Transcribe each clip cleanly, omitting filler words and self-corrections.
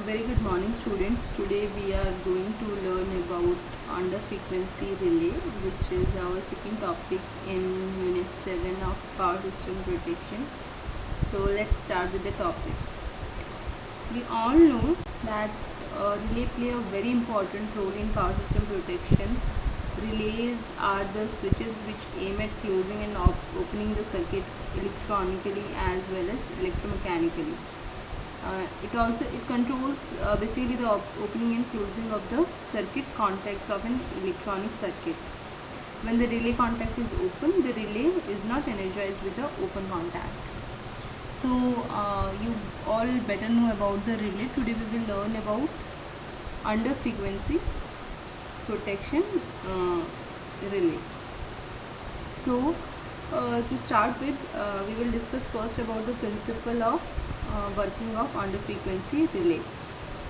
Very good morning students. Today we are going to learn about under frequency relay, which is our second topic in unit 7 of power system protection. So let's start with the topic. We all know that relay play a very important role in power system protection. Relays are the switches which aim at closing and opening the circuit electronically as well as electromechanically. It controls basically the opening and closing of the circuit contacts of an electronic circuit. When the relay contact is open, the relay is not energized with the open contact. So you all better know about the relay. Today we will learn about under frequency protection relay. So to start with, we will discuss first about the principle of working of under frequency relay.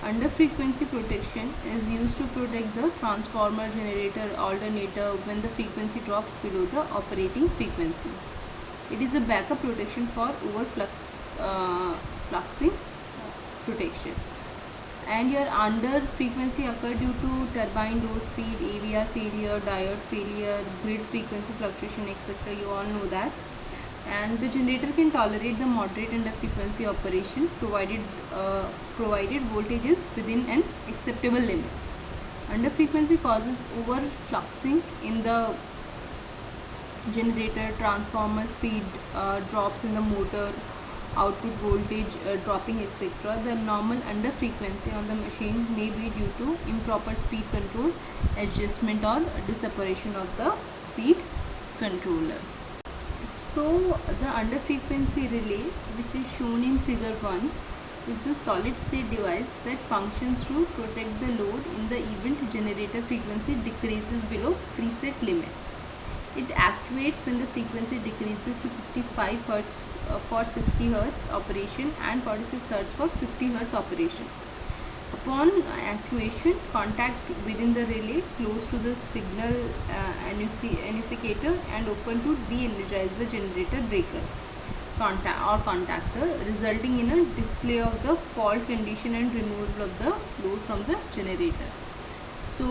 Under frequency protection is used to protect the transformer, generator, alternator when the frequency drops below the operating frequency. It is a backup protection for fluxing protection. And your under frequency occur due to turbine low speed, AVR failure, diode failure, grid frequency fluctuation, etc. You all know that. And the generator can tolerate the moderate under frequency operation provided voltage is within an acceptable limit. Under frequency causes overfluxing in the generator, transformer, speed drops in the motor, output voltage dropping, etc. The normal under frequency on the machine may be due to improper speed control adjustment or disoperation of the speed controller. So the under frequency relay, which is shown in figure 1, is a solid state device that functions to protect the load in the event generator frequency decreases below preset limit. It actuates when the frequency decreases to 55 Hz for 60 Hz operation and 46 Hz for 50 Hz operation. Upon actuation, contact within the relay close to the signal annunciator and open to de-energize the generator breaker contactor, resulting in a display of the fault condition and removal of the load from the generator. So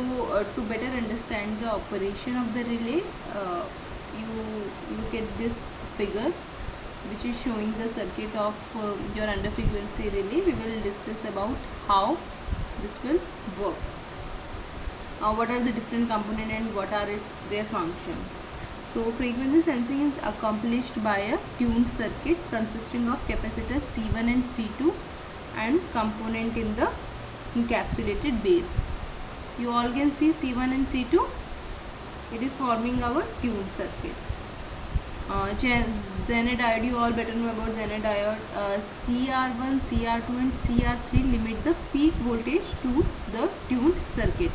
to better understand the operation of the relay, you look at this figure which is showing the circuit of your under frequency relay. We will discuss about how this will work. What are the different components and what are their functions. So frequency sensing is accomplished by a tuned circuit consisting of capacitors C1 and C2 and component in the encapsulated base. You all can see C1 and C2. It is forming our tuned circuit. Zener diode, you all better know about Zener diode. CR1, CR2 and CR3 limit the peak voltage to the tuned circuit.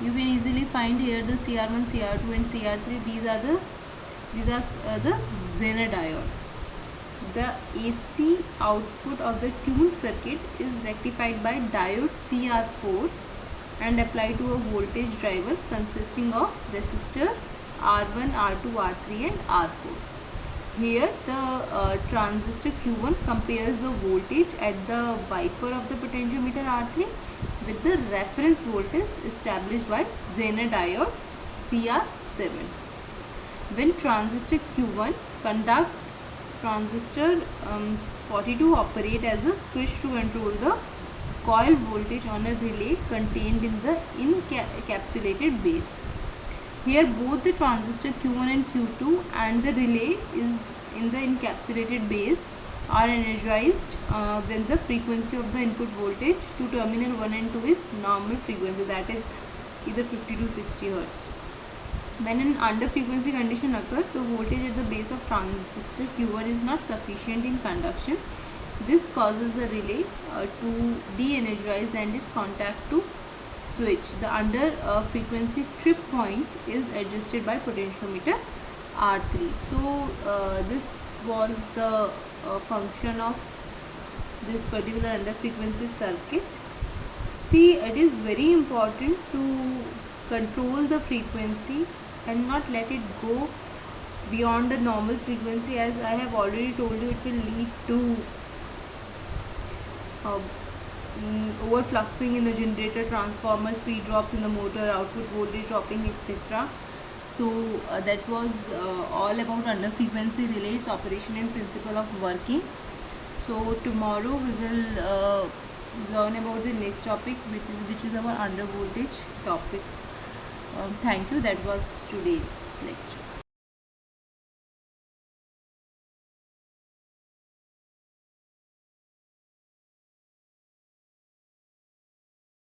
You can easily find here the CR1, CR2 and CR3. These are the Zener diode. The AC output of the tuned circuit is rectified by diode CR4 and applied to a voltage driver consisting of resistors R1, R2, R3 and R4. Here the transistor Q1 compares the voltage at the wiper of the potentiometer R3 with the reference voltage established by Zener diode CR7. When transistor Q1 conducts, transistor 42 operate as a switch to control the coil voltage on a relay contained in the encapsulated base. Here both the transistor Q1 and Q2 and the relay is in the encapsulated base are energized when the frequency of the input voltage to terminal 1 and 2 is normal frequency, that is either 50 to 60 Hz. When an under frequency condition occurs, the voltage at the base of transistor Q1 is not sufficient in conduction. This causes the relay to de-energize and its contact to switch. The under frequency trip point is adjusted by potentiometer R3. So this was the function of this particular under frequency circuit. See, it is very important to control the frequency and not let it go beyond the normal frequency. As I have already told you, it will lead to overfluxing in the generator, transformer, speed drops in the motor, output voltage dropping, etc. So that was all about under frequency relays, operation and principle of working. So tomorrow we will learn about the next topic, which is our under voltage topic. Thank you. That was today's lecture.